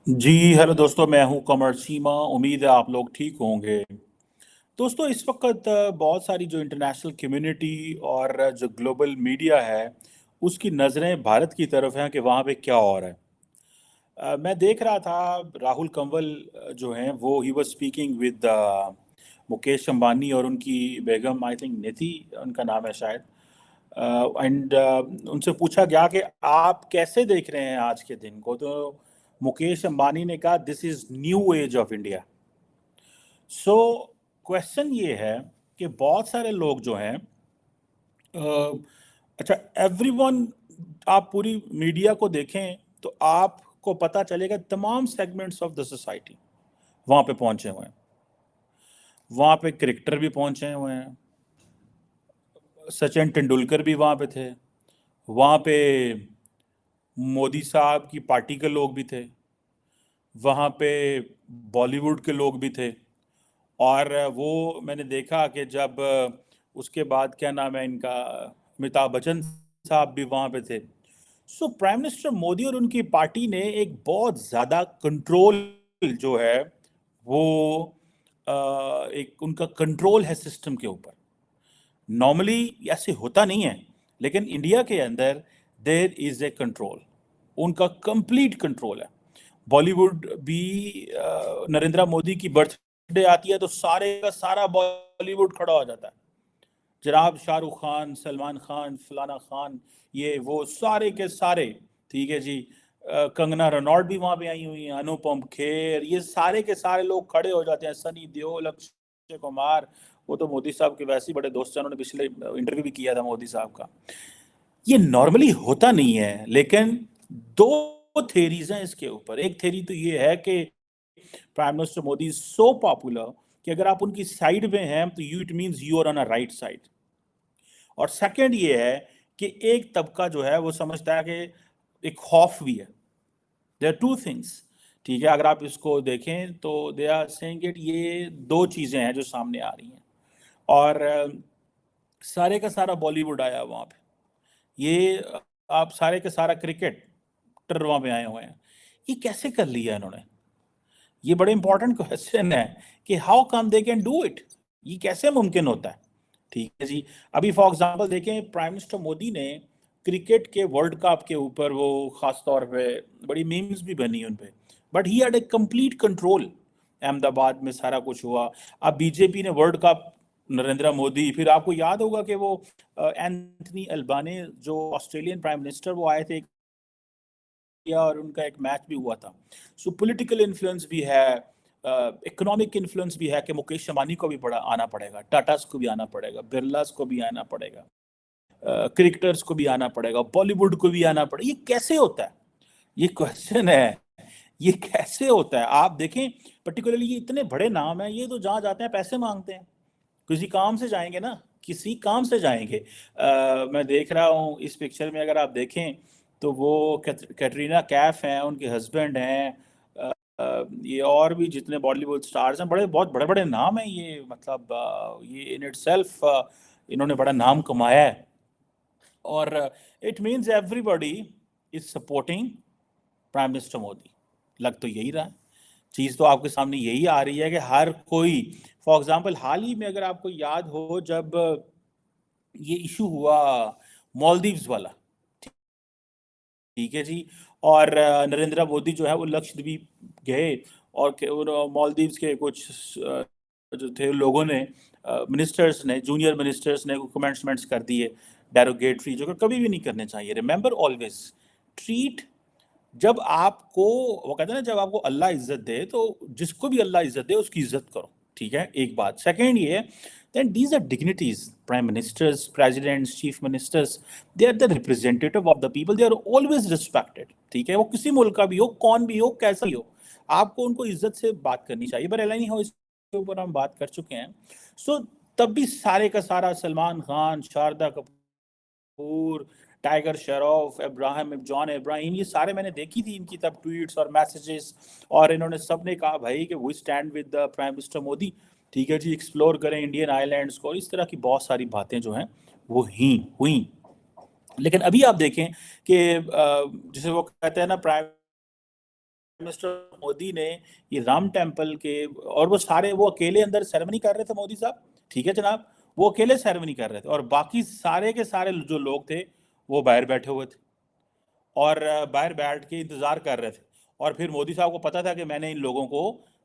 जी hello दोस्तों, मैं हूं कमर सीमा। उम्मीद है आप लोग ठीक होंगे। दोस्तों, इस वक्त बहुत सारी जो इंटरनेशनल कम्युनिटी और जो ग्लोबल मीडिया है उसकी नज़रें भारत की तरफ हैं कि वहाँ पे क्या हो रहा है। मैं देख रहा था राहुल कंवल जो हैं वो he was speaking with Mukesh Ambani और उनकी बेगम, आई थिंक निधि उनका नाम है शायद। एंड उनसे पूछा गया कि आप कैसे देख रहे हैं आज के दिन को, तो मुकेश अंबानी ने कहा this is new age of India. So question ये है कि बहुत सारे लोग जो हैं, अच्छा, एवरीवन, आप पूरी मीडिया को देखें तो आपको पता चलेगा तमाम सेगमेंट्स ऑफ द सोसाइटी वहां पे पहुंचे हुए हैं। वहां पे क्रिकेटर भी पहुंचे हुए हैं, सचिन तेंदुलकर भी वहां पे थे। वहां पे मोदी साहब की पार्टी के लोग भी थे। वहाँ पे बॉलीवुड के लोग भी थे। और वो मैंने देखा कि जब उसके बाद क्या नाम है इनका, अमिताभ बच्चन साहब भी वहाँ पे थे। सो प्राइम मिनिस्टर मोदी और उनकी पार्टी ने एक बहुत ज़्यादा कंट्रोल जो है वो एक उनका कंट्रोल है सिस्टम के ऊपर। नॉर्मली ऐसे होता नहीं है, लेकिन इंडिया के अंदर देयर इज ए कंट्रोल। उनका कंप्लीट कंट्रोल है। बॉलीवुड भी, नरेंद्र मोदी की बर्थडे आती है तो सारे का सारा बॉलीवुड खड़ा हो जाता है। जनाब शाहरुख खान, सलमान खान, फलाना खान, ये वो सारे के सारे। ठीक है जी। कंगना रनौत भी वहां पे आई हुई हैं, अनुपम खेर, ये सारे के सारे लोग खड़े हो जाते हैं। सनी देओल, अक्षय कुमार। वो तो मोदी साहब के वैसे ही बड़े दोस्त हैं, उन्होंने पिछले इंटरव्यू भी किया था मोदी साहब का। ये नॉर्मली होता नहीं है, लेकिन दो थेरीज हैं इसके ऊपर। एक थेरी तो ये है कि prime minister Modi so popular कि अगर आप उनकी साइड में हैं तो you it means you are on a right side. और सेकंड ये है कि एक तबका जो है वो समझता है कि एक खौफ भी है। There two things. ठीक है, अगर आप इसको देखें तो दे आर सेइंग इट, ये दो चीजें हैं जो सामने आ रही हैं। और सारे का सारा बॉलीवुड आया वहां पे। ये आप सारे का सारा क्रिकेटर वहां पे आए हुए हैं। ये कैसे कर लिया इन्होंने? ये बड़े इंपॉर्टेंट क्वेश्चन है कि how come they can do it. ये कैसे मुमकिन होता है? ठीक है जी। अभी फॉर एग्जांपल देखें, प्राइम मिनिस्टर मोदी ने क्रिकेट के वर्ल्ड कप के ऊपर वो खास तौर पे बड़ी मीम्स भी बनी उन पे, but he had a complete control. Ahmedabad में सारा कुछ हुआ। अब बीजेपी ने वर्ल्ड कप, नरेंद्र मोदी, फिर आपको याद होगा कि वो एंथनी अल्बाने जो ऑस्ट्रेलियन प्राइम मिनिस्टर, वो आए थे किया और उनका एक मैच भी हुआ था। सो पॉलिटिकल इन्फ्लुएंस भी है, इकोनॉमिक इन्फ्लुएंस भी है कि मुकेश अंबानी को भी बड़ा आना पड़ेगा, टाटास को भी आना पड़ेगा, बिरलास को भी आना पड़ेगा, क्रिकेटर्स को भी आना पड़ेगा, बॉलीवुड को भी आना पड़ेगा। ये कैसे होता है? ये क्वेश्चन है। ये कैसे होता है? आप देखें, पर्टिकुलरली ये इतने बड़े नाम हैं, ये तो जहां जाते हैं पैसे मांगते हैं। किसी काम से जाएंगे ना, किसी काम से जाएंगे। मैं देख रहा हूँ इस पिक्चर में, अगर आप देखें तो वो कैटरीना कैफ हैं, उनके हस्बैंड हैं। ये और भी जितने बॉलीवुड स्टार्स हैं, बड़े बहुत बड़े बड़े नाम हैं ये। मतलब ये इन इटसेल्फ इन्होंने बड़ा नाम कमाया है। और it means everybody is supporting prime minister Modi. लग तो यही रहा है। चीज तो आपके सामने यही आ रही है कि हर कोई, फॉर एग्जाम्पल हाल ही में अगर आपको याद हो, जब ये इशू हुआ मालदीव्स वाला, ठीक है जी, और नरेंद्र मोदी जो है वो लक्षद्वीप गए, और मालदीव्स के कुछ जो थे लोगों ने, मिनिस्टर्स ने, जूनियर मिनिस्टर्स ने कमेंट्स कर दिए डेरोगेटरी, जो कि कभी भी नहीं करने चाहिए। रिमेंबर ऑलवेज, ट्रीट, जब आपको, वो कहते हैं ना, जब आपको अल्लाह इज्जत दे तो जिसको भी अल्लाह इज्जत दे उसकी इज्जत करो। ठीक है, एक बात। सेकंड ये, then these are dignities, prime ministers, presidents, chief ministers, they are the representative of the people, they are always respected. ठीक है, वो किसी मुल्क का भी हो, कौन भी हो, कैसा भी हो, आपको उनको इज्जत से बात करनी चाहिए। पर एलानी हो, इसके ऊपर हम बात कर चुके हैं। सो तब भी सारे का सारा सलमान खान, शारदा कपूर, टाइगर श्रॉफ, इब्राहिम, जॉन इब्राहिम, ये सारे मैंने देखी थी इनकी तब ट्वीट्स और मैसेजेस। और इन्होंने सबने कहा भाई कि we stand with the prime minister Modi. ठीक है जी, एक्सप्लोर करें इंडियन आइलैंड्स को, इस तरह की बहुत सारी बातें जो हैं वो ही हुई। लेकिन अभी आप देखें कि जैसे वो कहते हैं ना, प्राइम मिनिस्टर मोदी ने ये राम टेम्पल के, और वो अकेले अंदर सेरेमनी कर रहे थे मोदी साहब, ठीक है जनाब, वो अकेले सेरेमनी कर रहे थे और बाकी सारे के सारे जो लोग थे वो बाहर बैठे हुए थे और बाहर बैठ के इंतजार कर रहे थे। और फिर मोदी साहब को पता था कि मैंने इन लोगों को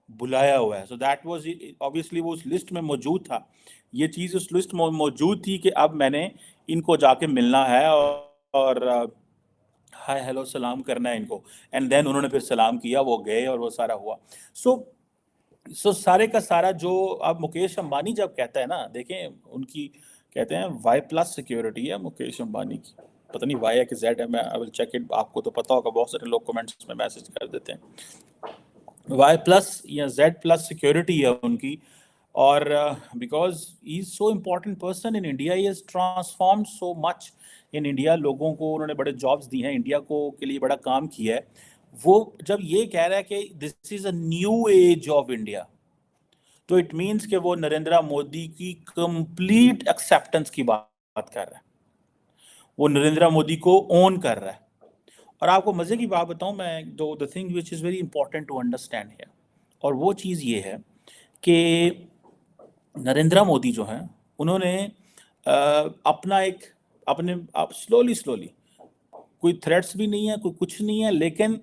बुलाया हुआ है, सो दैट वाज ऑब्वियसली, वो उस लिस्ट में मौजूद था, ये चीज़ उस लिस्ट में मौजूद थी कि अब मैंने इनको जाके मिलना है और हाय हेलो सलाम करना है इनको। एंड देन उन्होंने फिर सलाम किया, वो गए और वो सारा हुआ। सो सारे का सारा जो अब मुकेश अंबानी जब कहता है ना, देखें उनकी कहते हैं वाई प्लस सिक्योरिटी है मुकेश अंबानी की, पता नहीं वाई है कि जेड है, मैं आई विल चेक इट, आपको तो पता होगा, बहुत सारे लोग कमेंट्स में मैसेज कर देते हैं। वाई प्लस या जेड प्लस सिक्योरिटी है उनकी। और because he is so important person in India, he has transformed so much in India, लोगों को उन्होंने बड़े जॉब्स दी हैं, इंडिया को के लिए बड़ा काम किया है। वो जब ये कह रहा है कि this is a new age of India, तो इट मीन्स कि वो नरेंद्र मोदी की कंप्लीट एक्सेप्टेंस की बात कर रहा है, वो नरेंद्र मोदी को ओन कर रहा है। और आपको मजे की बात बताऊं मैं, the thing which is very important to understand here, और वो चीज़ ये है कि नरेंद्र मोदी जो हैं उन्होंने अपना एक अपने आप स्लोली स्लोली, कोई थ्रेट्स भी नहीं है, कोई कुछ नहीं है, लेकिन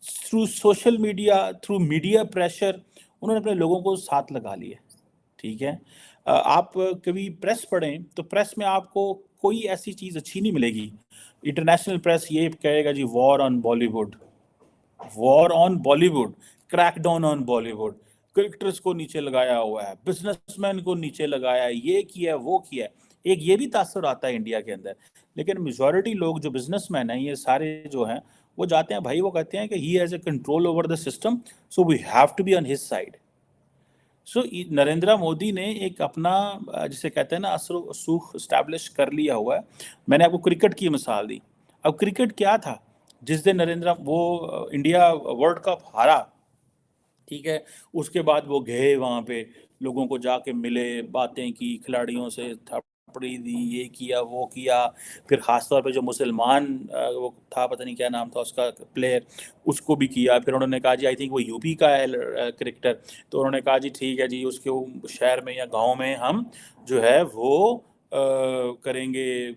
through social media, through media pressure उन्होंने अपने लोगों को साथ लगा लिया, ठीक है। आप कभी प्रेस पढ़ें तो प्रेस में आपको कोई ऐसी चीज़ अच्छी नहीं मिलेगी। इंटरनेशनल प्रेस ये कहेगा जी war on Bollywood, war on Bollywood, crackdown on Bollywood, cricketers को नीचे लगाया हुआ है, बिजनेसमैन को नीचे लगाया है, ये किया है वो किया है, एक ये भी तासुर आता है इंडिया के अंदर। लेकिन मेजॉरिटी लोग जो बिजनेसमैन हैं ये सारे जो हैं वो जाते हैं भाई, वो कहते हैं कि he has a control over the system, so we have to be on his side. So Narendra Modi ने एक अपना जिसे कहते हैं ना असर सूख स्टैब्लिश कर लिया हुआ है। मैंने आपको क्रिकेट की मिसाल दी। अब क्रिकेट क्या था, जिस दिन नरेंद्र वो इंडिया वर्ल्ड कप हारा, ठीक है, उसके बाद वो गए वहाँ पे, लोगों को जाके मिले, बातें की, खिलाड़ियों से थपड़ी दी, ये किया वो किया। फिर ख़ासतौर पे जो मुसलमान वो था, पता नहीं क्या नाम था उसका प्लेयर, उसको भी किया। फिर उन्होंने कहा जी आई थिंक वो यूपी का है क्रिकेटर, तो उन्होंने कहा जी ठीक है जी, उसके वो शहर में या गांव में हम जो है वो करेंगे,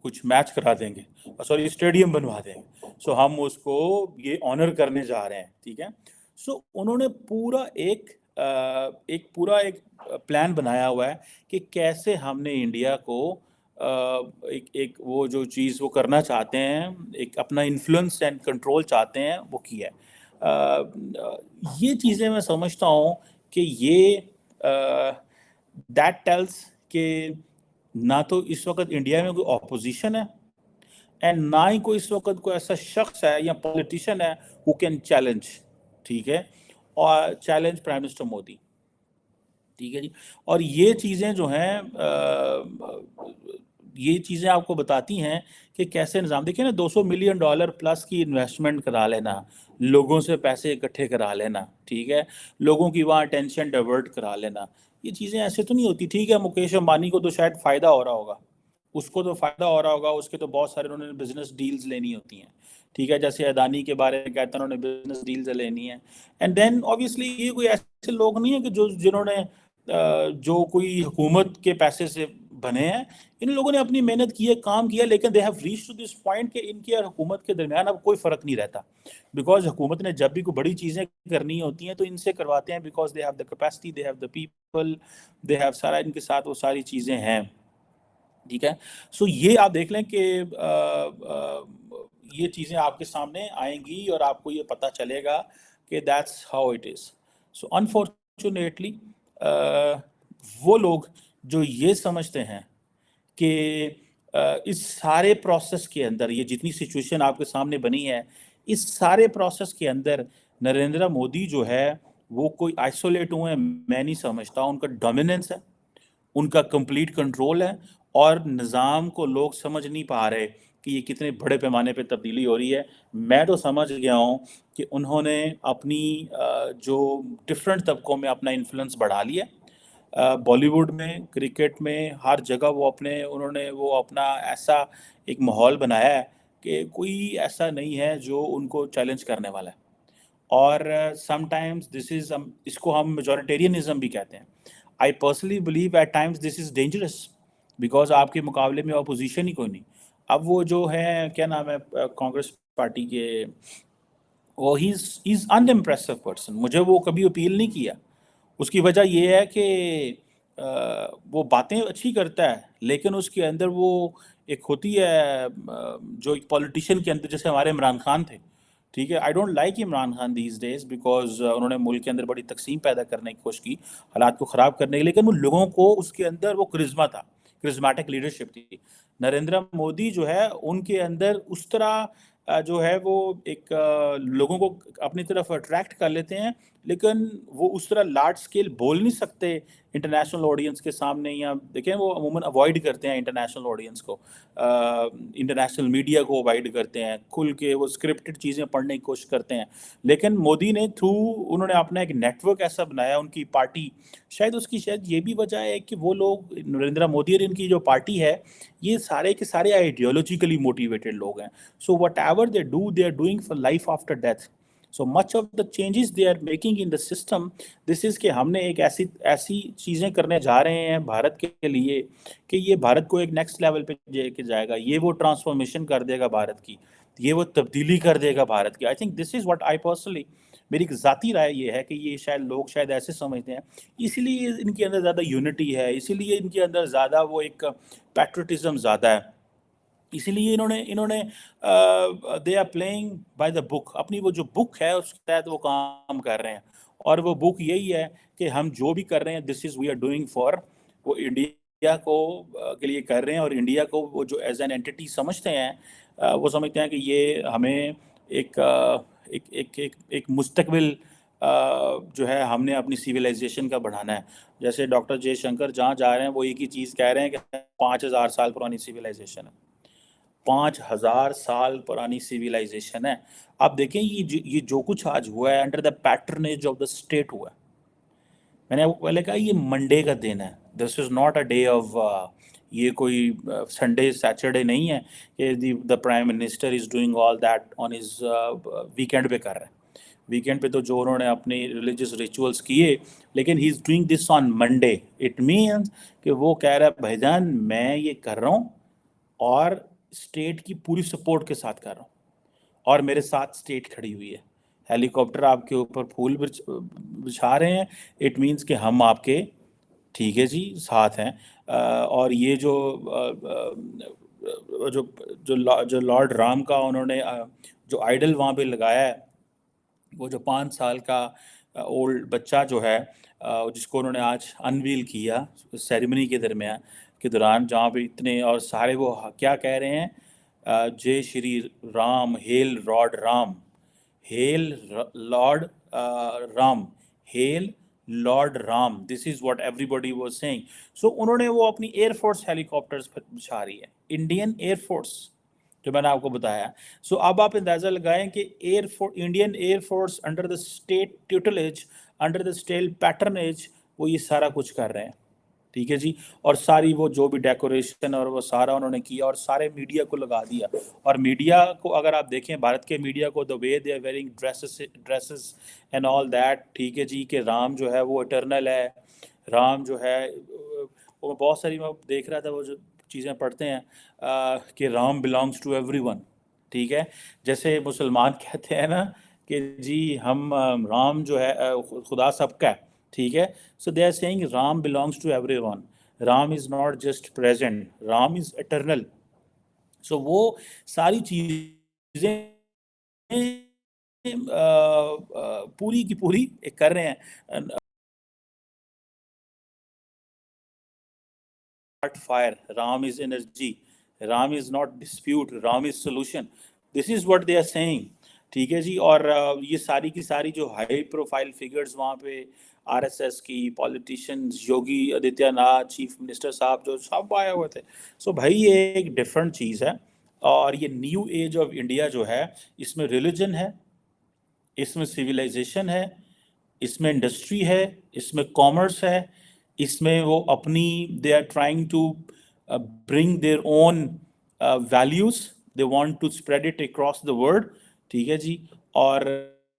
कुछ मैच करा देंगे, सॉरी स्टेडियम बनवा देंगे, सो हम उसको ये ऑनर करने जा रहे हैं, ठीक है। सो उन्होंने पूरा एक प्लान बनाया हुआ है कि कैसे हमने इंडिया को एक वो जो चीज़ वो करना चाहते हैं, एक अपना इन्फ्लुएंस एंड कंट्रोल चाहते हैं, वो किया है। ये चीज़ें मैं समझता हूँ कि ये दैट टेल्स कि ना तो इस वक्त इंडिया में कोई ऑपोजिशन है एंड ना ही कोई इस वक्त कोई ऐसा शख्स है या पॉलिटिशियन है हु कैन चैलेंज, ठीक है, और चैलेंज प्राइम मिनिस्टर मोदी, ठीक है जी। और ये चीज़ें जो हैं ये चीज़ें आपको बताती हैं कि कैसे निज़ाम, देखिए ना, $200 मिलियन प्लस की इन्वेस्टमेंट करा लेना, लोगों से पैसे इकट्ठे करा लेना, ठीक है, लोगों की वहाँ अटेंशन डाइवर्ट करा लेना, ये चीज़ें ऐसे तो नहीं होती। ठीक है, मुकेश अंबानी को तो शायद फ़ायदा हो रहा होगा, उसको तो फ़ायदा हो रहा होगा, उसके तो बहुत सारे उन्होंने बिजनेस डील्स लेनी होती हैं, ठीक है, जैसे अदानी के बारे में कहते हैं उन्होंने बिजनेस डील्स लेनी है। एंड देन ऑब्वियसली ये कोई ऐसे लोग नहीं है कि जिन्होंने जो कोई हुकूमत के पैसे से बने हैं, इन लोगों ने अपनी मेहनत की है, काम किया, लेकिन they have reach to this point कि इनकी और हुकूमत के दरमियान अब कोई फ़र्क नहीं रहता, बिकॉज हुकूमत ने जब भी कोई बड़ी चीज़ें करनी होती हैं तो इनसे करवाते हैं, because they have the capacity, they have the people, they have सारा इनके साथ वो सारी चीज़ें हैं, ठीक है। सो ये आप देख लें कि ये चीज़ें आपके सामने आएंगी और आपको ये पता चलेगा कि that's how it is. So unfortunately वो लोग जो ये समझते हैं कि इस सारे प्रोसेस के अंदर, ये जितनी सिचुएशन आपके सामने बनी है, इस सारे प्रोसेस के अंदर नरेंद्र मोदी जो है वो कोई आइसोलेट हुए हैं, मैं नहीं समझता। उनका डोमिनेंस है, उनका कंप्लीट कंट्रोल है, और निज़ाम को लोग समझ नहीं पा रहे कि ये कितने बड़े पैमाने पे तब्दीली हो रही है। मैं तो समझ गया हूँ कि उन्होंने अपनी जो डिफरेंट तबकों में अपना इन्फ्लुएंस बढ़ा लिया, बॉलीवुड में, क्रिकेट में, हर जगह उन्होंने वो अपना ऐसा एक माहौल बनाया है कि कोई ऐसा नहीं है जो उनको चैलेंज करने वाला है। और समटाइम्स दिस इज, इसको हम मेजोरिटेरियनिज्म भी कहते हैं। I personally believe at times this is dangerous, because आपके मुकाबले में अपोजिशन ही कोई नहीं। अब वो जो है क्या नाम है कांग्रेस पार्टी के, वो ही इज अनइम्प्रेसिव पर्सन, मुझे वो कभी अपील नहीं किया। उसकी वजह ये है कि वो बातें अच्छी करता है, लेकिन उसके अंदर वो एक होती है जो एक पॉलिटिशियन के अंदर, जैसे हमारे इमरान खान थे, ठीक है। I don't like Imran Khan these days, because उन्होंने मुल्क के अंदर बड़ी तकसीम पैदा करने की कोशिश की, हालात को ख़राब करने की, लेकिन उन लोगों को उसके अंदर वो करिश्मा था, करिश्मेटिक लीडरशिप थी। नरेंद्र मोदी जो है उनके अंदर उस तरह जो है वो एक लोगों को अपनी तरफ अट्रैक्ट कर लेते हैं, लेकिन वो उस तरह लार्ज स्केल बोल नहीं सकते इंटरनेशनल ऑडियंस के सामने, या देखें वो अमूमन अवॉइड करते हैं इंटरनेशनल ऑडियंस को, इंटरनेशनल मीडिया को अवॉइड करते हैं, खुल के वो स्क्रिप्टेड चीज़ें पढ़ने की कोशिश करते हैं। लेकिन मोदी ने थ्रू, उन्होंने अपना एक नेटवर्क ऐसा बनाया, उनकी पार्टी, शायद उसकी शायद ये भी वजह है कि वो लोग, नरेंद्र मोदी और इनकी जो पार्टी है, ये सारे के सारे आइडियोलॉजिकली मोटिवेटेड लोग हैं। So whatever they do, they are doing for life after death. So much of the changes they are making in the system, this is कि हमने एक ऐसी ऐसी चीज़ें करने जा रहे हैं भारत के लिए कि ये भारत को एक नेक्स्ट लेवल पे लेके जाएगा, ये वो ट्रांसफॉर्मेशन कर देगा भारत की, ये वो तब्दीली कर देगा भारत की। I think this is what I personally, मेरी एक ज़ाती राय ये है कि ये शायद लोग शायद ऐसे समझते हैं, इसीलिए इनके अंदर ज़्यादा यूनिटी है, इसीलिए इनके अंदर ज़्यादा वो एक पैट्रियटिज्म ज़्यादा है, इसीलिए इन्होंने इन्होंने they are playing by the book, अपनी वो जो बुक है उसके तहत वो काम कर रहे हैं। और वो बुक यही है कि हम जो भी कर रहे हैं, this is we are doing for, वो इंडिया को के लिए कर रहे हैं, और इंडिया को वो जो एज एन एंटिटी समझते हैं, वो समझते हैं कि ये हमें एक एक मुस्तकबिल जो है हमने अपनी सिविलाइजेशन का बढ़ाना है। जैसे डॉक्टर जयशंकर जहाँ जा रहे हैं वो एक ही चीज़ कह रहे हैं कि 5,000 साल पुरानी सिविलाइजेशन है, 5,000 साल पुरानी सिविलाइजेशन है। आप देखें ये जो कुछ आज हुआ है under the patronage of the state हुआ है। मैंने आपको पहले कहा ये मंडे का दिन है, this is not a day of, ये कोई संडे सैटरडे नहीं है कि the prime minister is doing all that on his weekend पे कर रहे हैं। वीकेंड पे तो जो उन्होंने अपने रिलीजियस रिचुअल्स किए, लेकिन he is doing this on Monday. It means कि वो कह रहा है भाईजान मैं ये कर रहा हूँ और स्टेट की पूरी सपोर्ट के साथ कर रहा हूँ, और मेरे साथ स्टेट खड़ी हुई है, हेलीकॉप्टर आपके ऊपर फूल बिछा रहे हैं, इट मीन्स कि हम आपके, ठीक है जी, साथ हैं। और ये जो जो लॉर्ड राम का उन्होंने जो आइडल वहाँ पे लगाया है, वो जो 5 साल का ओल्ड बच्चा जो है, जिसको उन्होंने आज अनवील किया सेरेमनी के दरमियान के दौरान, जहाँ पे इतने और सारे वो क्या कह रहे हैं, जय Shri Ram, hail lord Ram, hail lord Ram, hail lord Ram, this is what everybody was saying. So उन्होंने वो अपनी एयरफोर्स हेलीकॉप्टर्स पर बिछा रही है, इंडियन एयरफोर्स, जो मैंने आपको बताया। सो अब आप अंदाज़ा लगाएं कि Indian air force under the state tutelage, under the state patronage, वो ये सारा कुछ कर रहे हैं, ठीक है जी। और सारी वो जो भी डेकोरेशन और वो सारा उन्होंने किया, और सारे मीडिया को लगा दिया। और मीडिया को अगर आप देखें, भारत के मीडिया को, the way they are wearing dresses and all that, ठीक है जी, कि राम जो है वो इटर्नल है, राम जो है वो बहुत सारी, मैं देख रहा था वो जो चीज़ें पढ़ते हैं कि राम बिलोंग्स टू एवरीवन, ठीक है। जैसे मुसलमान कहते हैं ना कि जी हम राम जो है खुदा सबका है, ठीक है। So they are saying Ram belongs to everyone, Ram is not just present, Ram is eternal. So वो सारी चीज़ें पूरी की पूरी कर रहे हैं। Fire, Ram is energy, Ram is not dispute, Ram is solution. This is what they are saying, ठीक है जी। और ये सारी की सारी जो हाई प्रोफाइल फिगर्स वहाँ पे, आरएसएस की politicians, Yogi Adityanath, chief minister साहब, जो सब आए हुए थे। सो भाई ये एक डिफरेंट चीज़ है। और ये न्यू एज ऑफ इंडिया जो है, इसमें रिलीजन है, इसमें सिविलाइजेशन है, इसमें इंडस्ट्री है, इसमें कॉमर्स है, इसमें वो अपनी, they are trying to bring their own values, they want to spread it across the world, ठीक है जी। और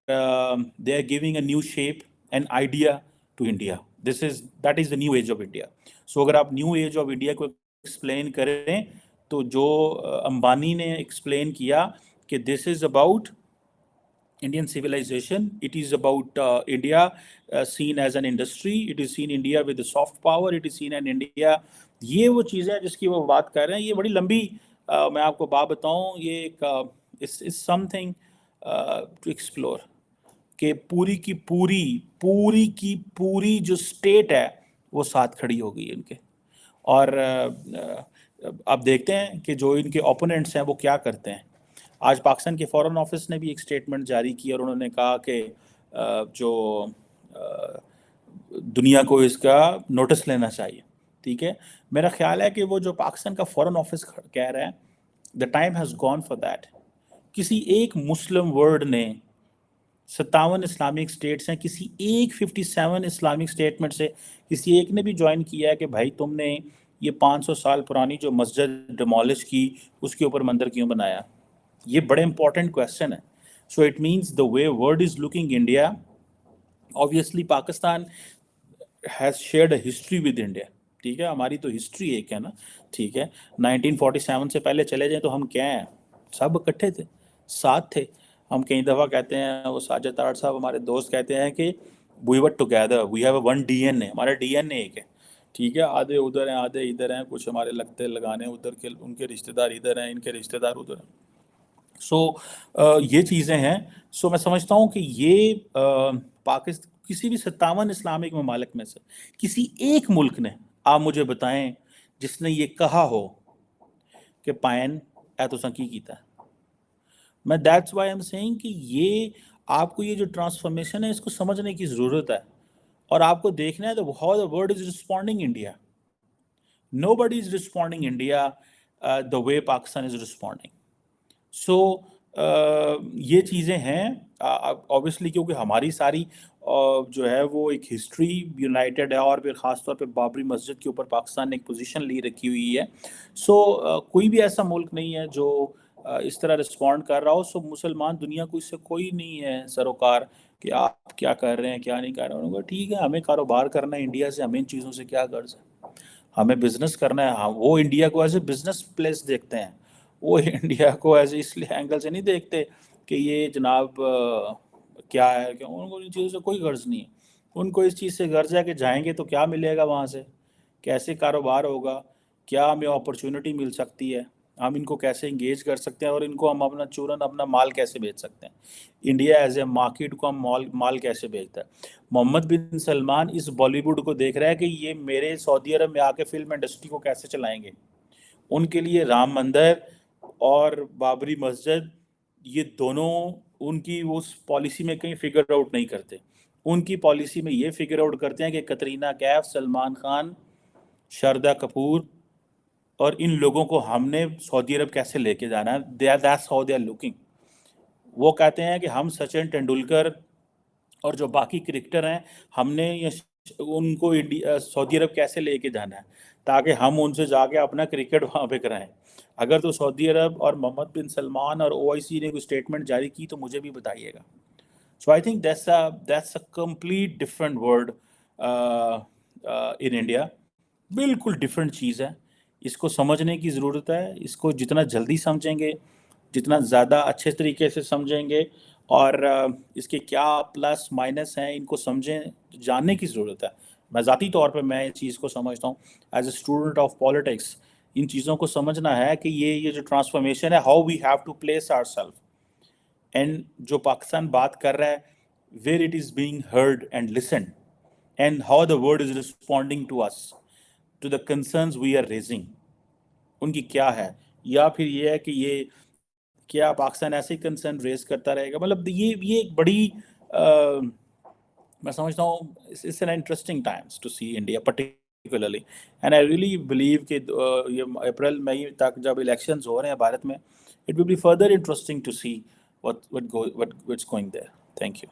they are giving a new shape and idea to India. That is the new age of India. So अगर आप new age of India को explain करें तो जो अंबानी ने explain किया कि this is about Indian civilization, it is about India seen as an industry, it is seen India with the soft power, it is seen in India. ये वो चीज़ें हैं जिसकी वो बात कर रहे हैं. ये बड़ी लंबी मैं आपको बात बताऊं, ये एक इस समथिंग टू एक्सप्लोर कि पूरी की पूरी जो स्टेट है वो साथ खड़ी हो गई इनके. और अब देखते हैं कि जो इनके ओपोनेंट्स हैं वो क्या करते हैं. आज पाकिस्तान के फॉरेन ऑफिस ने भी एक स्टेटमेंट जारी की और उन्होंने कहा कि जो दुनिया को इसका नोटिस लेना चाहिए. ठीक है, मेरा ख्याल है कि वो जो पाकिस्तान का फॉरेन ऑफिस कह रहा है, the time has gone for that. किसी एक मुस्लिम वर्ल्ड ने 57 इस्लामिक स्टेट्स हैं, किसी एक 57 इस्लामिक स्टेट में से किसी एक ने भी ज्वाइन किया है कि भाई तुमने ये 500 साल पुरानी जो मस्जिद डिमोलिश की उसके ऊपर मंदिर क्यों बनाया? ये बड़े इंपॉर्टेंट क्वेश्चन है. So it means the way world is looking India, obviously Pakistan has shared a history with India. ठीक है, हमारी तो हिस्ट्री एक है ना. ठीक है, 1947 से पहले चले जाएं तो हम क्या हैं, सब इकट्ठे थे, साथ थे. हम कई दफ़ा कहते हैं, वो साजिद तारड़ साहब हमारे दोस्त कहते हैं कि we were together, we have one DNA, हमारा DNA एक है. ठीक है, आधे उधर हैं आधे इधर हैं, कुछ हमारे लगते लगाने उधर के, उनके रिश्तेदार इधर हैं, इनके रिश्तेदार उधर हैं. सो ये चीज़ें हैं. सो मैं समझता हूँ कि ये पाकिस्तान किसी भी 57 इस्लामिक ममालिक में से किसी एक मुल्क ने, आप मुझे बताएं, जिसने ये कहा हो कि पायन ए तो संकी कीता है. मैं that's why I am saying कि ये आपको ये जो ट्रांसफॉर्मेशन है इसको समझने की ज़रूरत है और आपको देखना है how the world is responding India. Nobody is responding India the way Pakistan is responding. So ये चीज़ें हैं ऑब्वियसली, क्योंकि हमारी सारी जो है वो एक हिस्ट्री यूनाइटेड है और फिर ख़ास तौर पे बाबरी मस्जिद के ऊपर पाकिस्तान ने एक पोजीशन ली रखी हुई है. सो कोई भी ऐसा मुल्क नहीं है जो इस तरह रिस्पॉन्ड कर रहा हो. सो मुसलमान दुनिया को इससे कोई नहीं है सरोकार कि आप क्या कर रहे हैं क्या नहीं कर रहे हैं. उन्होंने ठीक है, हमें कारोबार करना है इंडिया से, हमें इन चीज़ों से क्या गर्ज है, हमें बिज़नेस करना है. हाँ, वो इंडिया को एज ए बिज़नेस प्लेस देखते हैं, वो इंडिया को एज इसलिए एंगल से नहीं देखते कि ये जनाब क्या है. कि उनको इन चीज़ों से कोई गर्ज नहीं है. उनको इस चीज़ से गर्ज है कि जाएंगे तो क्या मिलेगा वहाँ से, कैसे कारोबार होगा, क्या हमें अपॉर्चुनिटी मिल सकती है, हम इनको कैसे इंगेज कर सकते हैं और इनको हम अपना चूरन अपना माल कैसे बेच सकते हैं. इंडिया एज ए मार्केट को हम माल कैसे बेचता है. मोहम्मद बिन सलमान इस बॉलीवुड को देख रहा है कि ये मेरे सऊदी अरब में आके फिल्म इंडस्ट्री को कैसे चलाएंगे. उनके लिए राम मंदिर और बाबरी मस्जिद, ये दोनों उनकी उस पॉलिसी में कहीं फिगर आउट नहीं करते. उनकी पॉलिसी में ये फिगर आउट करते हैं कि कतरीना कैफ, सलमान खान, शारदा कपूर और इन लोगों को हमने सऊदी अरब कैसे लेके जाना है. That's how they are looking. वो कहते हैं कि हम सचिन तेंदुलकर और जो बाकी क्रिकेटर हैं, हमने ये उनको सऊदी अरब कैसे लेके जाना है ताकि हम उनसे जाके अपना क्रिकेट वहाँ पे कराएं. अगर तो सऊदी अरब और मोहम्मद बिन सलमान और OIC ने कोई स्टेटमेंट जारी की तो मुझे भी बताइएगा. So I think that's a complete different world in India. बिल्कुल डिफरेंट चीज़ है. इसको समझने की ज़रूरत है. इसको जितना जल्दी समझेंगे, जितना ज़्यादा अच्छे तरीके से समझेंगे और इसके क्या प्लस माइनस हैं इनको समझें, जानने की ज़रूरत है. मैं ज़ाती तौर पे मैं इस चीज़ को समझता हूँ as a student of politics. इन चीज़ों को समझना है कि ये जो ट्रांसफॉर्मेशन है, how we have to place ourselves. And जो पाकिस्तान बात कर रहा है, where it is being heard and listen and how the world is responding to us, to the concerns we are raising, उनकी क्या है. या फिर ये है कि ये क्या पाकिस्तान ऐसे ही कंसर्न रेज करता रहेगा. मतलब ये एक बड़ी मैं समझता हूँ it's an interesting times to see India particularly. And I really believe कि ये अप्रैल मई तक जब इलेक्शंस हो रहे हैं भारत में, it will be further interesting to see what's going there. Thank you.